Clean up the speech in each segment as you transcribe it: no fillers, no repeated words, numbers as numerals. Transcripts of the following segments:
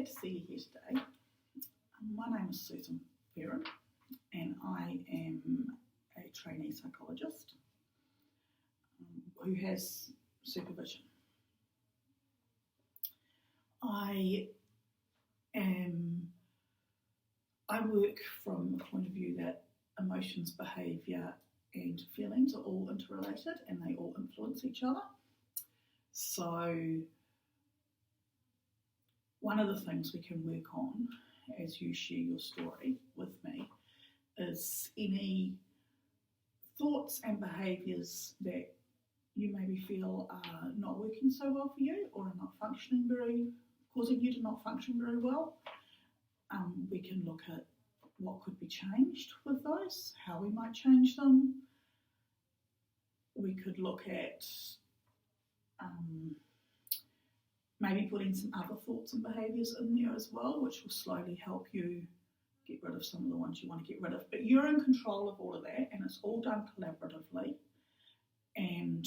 to see you here today. My name is Susan Ferrin, and I am a trainee psychologist who has supervision. I work from the point of view that emotions, behaviour and feelings are all interrelated and they all influence each other. So one of the things we can work on as you share your story with me is any thoughts and behaviours that you maybe feel are not working so well for you or are not causing you to not function very well. We can look at what could be changed with those, how we might change them. We could look at maybe putting some other thoughts and behaviours in there as well, which will slowly help you get rid of some of the ones you want to get rid of. But you're in control of all of that, and it's all done collaboratively. And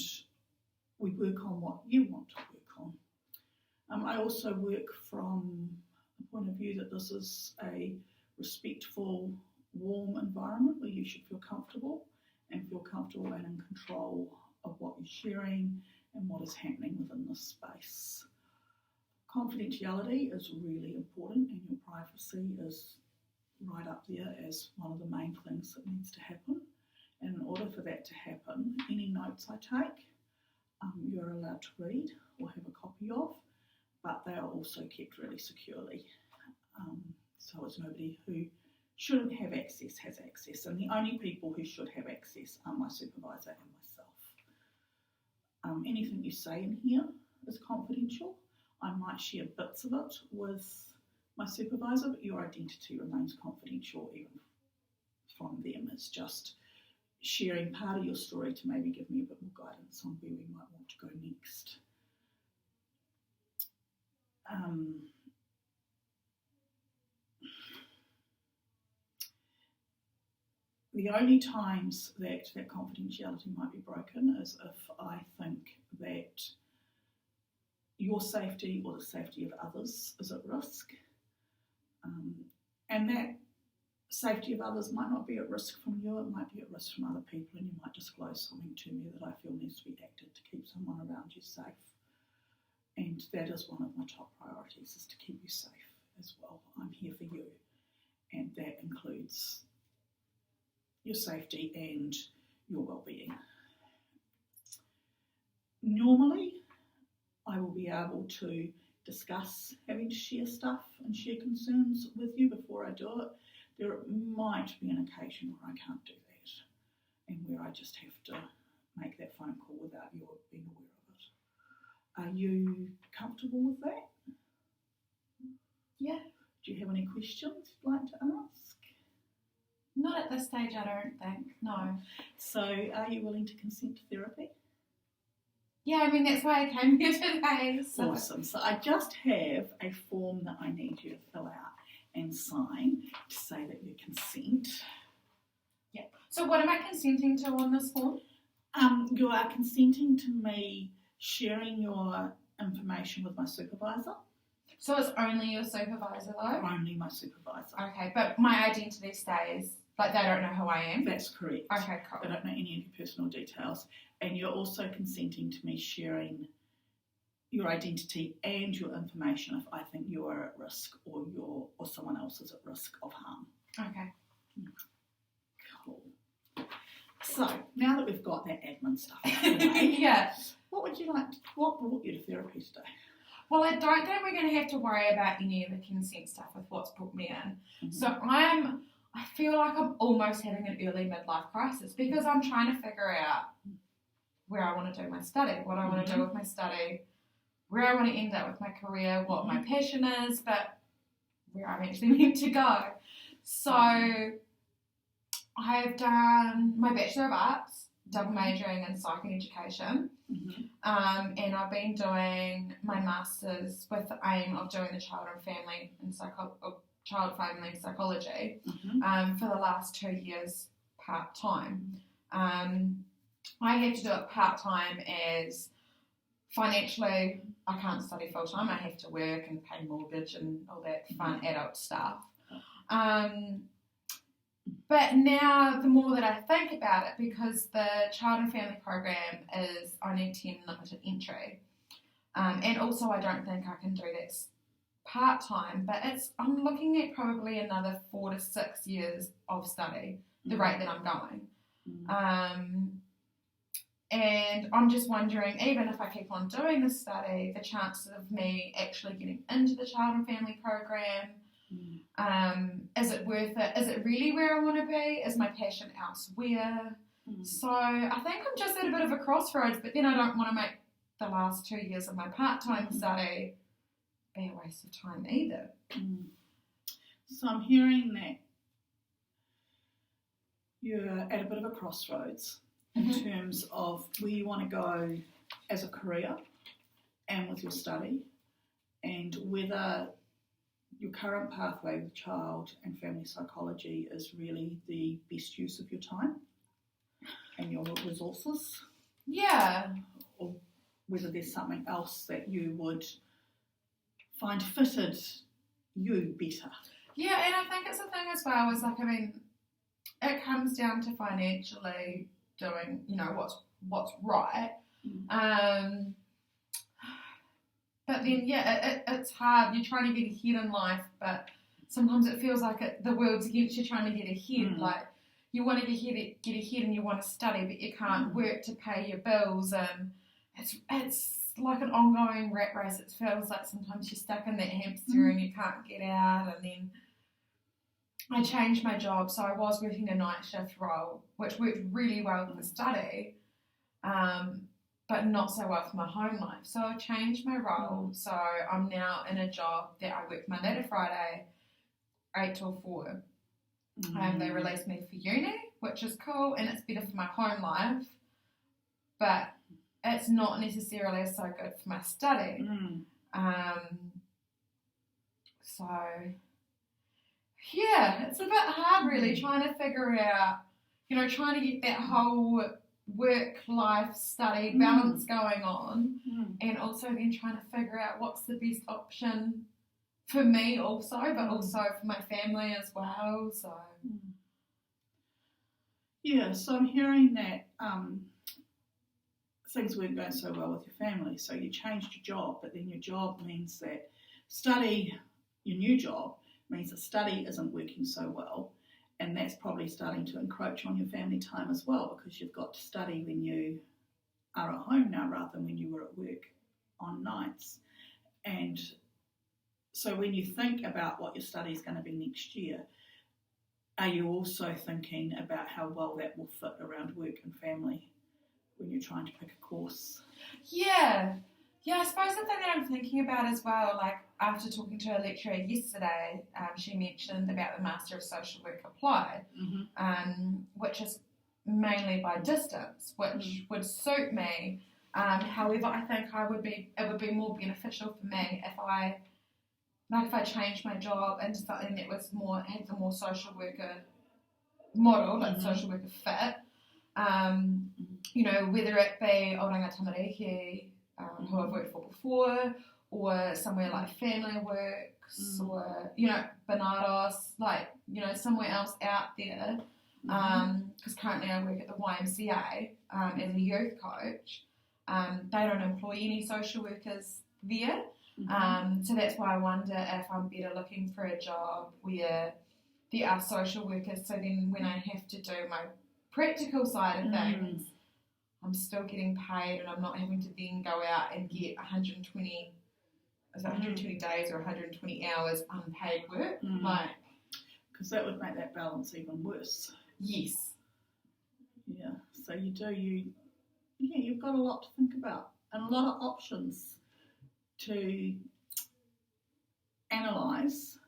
we work on what you want to work on. I also work from the point of view that this is a respectful, warm environment where you should feel comfortable and in control of what you're sharing and what is happening within this space. Confidentiality is really important, and your privacy is right up there as one of the main things that needs to happen. And in order for that to happen, any notes I take, you're allowed to read or have a copy of, but they are also kept really securely. So as nobody who shouldn't have access has access. And the only people who should have access are my supervisor and myself. Anything you say in here is confidential. I might share bits of it with my supervisor, but your identity remains confidential even from them. It's just sharing part of your story to maybe give me a bit more guidance on where we might want to go next. The only times that confidentiality might be broken is if I think that your safety or the safety of others is at risk. And that safety of others might not be at risk from you, it might be at risk from other people, and you might disclose something to me that I feel needs to be acted to keep someone around you safe. And that is one of my top priorities, is to keep you safe as well. I'm here for you, and that includes your safety and your well-being. Normally, I will be able to discuss having to share stuff and share concerns with you before I do it. There might be an occasion where I can't do that and where I just have to make that phone call without you being aware of it. Are you comfortable with that? Yeah. Do you have any questions you'd like to ask? Not at this stage, I don't think, no. So are you willing to consent to therapy? Yeah, I mean, that's why I came here today. So. Awesome. So I just have a form that I need you to fill out and sign to say that you consent. Yeah. So what am I consenting to on this form? You are consenting to me sharing your information with my supervisor. So it's only your supervisor though? Only my supervisor. Okay, but my identity stays, like they don't know who I am? That's correct. Okay, cool. They don't know any of your personal details. And you're also consenting to me sharing your identity and your information if I think you are at risk or someone else is at risk of harm. Okay. Cool. So now that we've got that admin stuff out of the way, yeah. what brought you to therapy today? Well, I don't think we're going to have to worry about any of the consent stuff with what's brought me in. Mm-hmm. So I feel like I'm almost having an early midlife crisis because I'm trying to figure out where I want to do my study, what I want to do with my study, where I want to end up with my career, what my passion is, but where I'm actually meant to go. So I've done my Bachelor of Arts, double majoring in psych and education, and I've been doing my Masters with the aim of doing the child family psychology for the last 2 years part-time. I had to do it part-time as financially, I can't study full time. I have to work and pay mortgage and all that fun adult stuff. But now, the more that I think about it, because the Child and Family Program is only 10 limited entry, and also I don't think I can do that part-time, but I'm looking at probably another 4 to 6 years of study, the rate that I'm going. And I'm just wondering, even if I keep on doing the study, the chances of me actually getting into the Child and Family Program, is it worth it? Is it really where I want to be? Is my passion elsewhere? So I think I'm just at a bit of a crossroads, but then I don't want to make the last 2 years of my part-time study be a waste of time either. So I'm hearing that you're at a bit of a crossroads in terms of where you want to go as a career and with your study, and whether your current pathway with child and family psychology is really the best use of your time and your resources. Yeah. Or whether there's something else that you would find fitted you better. Yeah, and I think it's a thing as well, is like, I mean, it comes down to financially doing, what's right. But then, it's hard. You're trying to get ahead in life, but sometimes it feels like the world's against you trying to get ahead. Like, you want to get ahead and you want to study, but you can't work to pay your bills. And it's like an ongoing rat race. It feels like sometimes you're stuck in that hamster and you can't get out. And then I changed my job, so I was working a night shift role, which worked really well for study, but not so well for my home life. So I changed my role, so I'm now in a job that I work Monday to Friday, 8 till 4. They released me for uni, which is cool, and it's better for my home life, but it's not necessarily so good for my study. So... yeah, it's a bit hard really trying to figure out, trying to get that whole work-life study balance going on, and also then trying to figure out what's the best option for me also, but also for my family as well. So yeah, so I'm hearing that things weren't going so well with your family, so you changed your job, but then your job means that your new job means that study isn't working so well, and that's probably starting to encroach on your family time as well, because you've got to study when you are at home now rather than when you were at work on nights. And so when you think about what your study is going to be next year, are you also thinking about how well that will fit around work and family when you're trying to pick a course? Yeah, I suppose the thing that I'm thinking about as well, like after talking to a lecturer yesterday, she mentioned about the Master of Social Work Applied, which is mainly by distance, which would suit me. However, I think it would be more beneficial for me if I changed my job into something that was had a more social worker model, like social worker fit. Whether it be Oranga Tamariki, who I've worked for before, or somewhere like Family Works, or, Banados, somewhere else out there, because currently I work at the YMCA as a youth coach. They don't employ any social workers there, so that's why I wonder if I'm better looking for a job where there are social workers, so then when I have to do my practical side of things, I'm still getting paid, and I'm not having to then go out and get 120 days or 120 hours unpaid work. Because that would make that balance even worse. Yes. Yeah. So you've got a lot to think about and a lot of options to analyse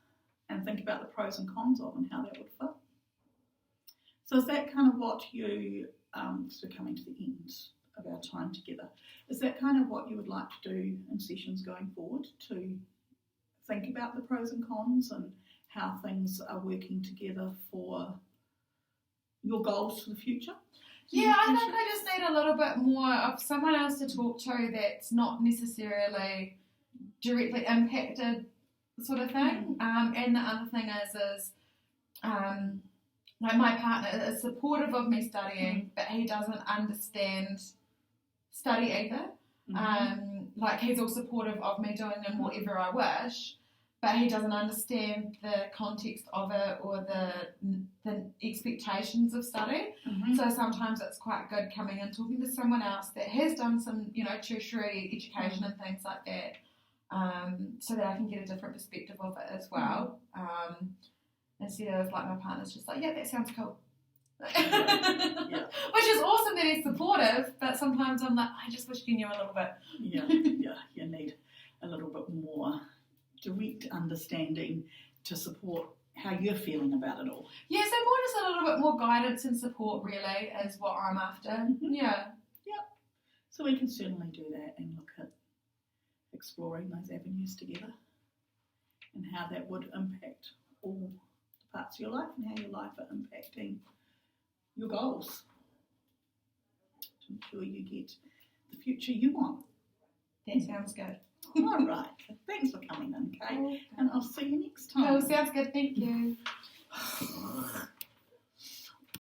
and think about the pros and cons of and how that would fit. So is that kind of what you, so coming to the end of our time together, is that kind of what you would like to do in sessions going forward, to think about the pros and cons and how things are working together for your goals for the future? Yeah, I think I just need a little bit more of someone else to talk to that's not necessarily directly impacted, sort of thing. And the other thing is like my partner is supportive of me studying, but he doesn't understand study either. Like he's all supportive of me doing in whatever I wish, but he doesn't understand the context of it or the expectations of study. So sometimes it's quite good coming and talking to someone else that has done some, tertiary education and things like that, so that I can get a different perspective of it as well. Instead of like my partner's just like, yeah, that sounds cool. Yeah. Which is awesome that he's supportive, but sometimes I'm like, I just wish you knew a little bit. Yeah, you need a little bit more direct understanding to support how you're feeling about it all. Yeah, so more just a little bit more guidance and support really is what I'm after. Yeah. So we can certainly do that and look at exploring those avenues together and how that would impact all the parts of your life and how your life are impacting your goals to ensure you get the future you want. That sounds good. All right. Thanks for coming in, Kate. And I'll see you next time. Oh, sounds good. Thank you.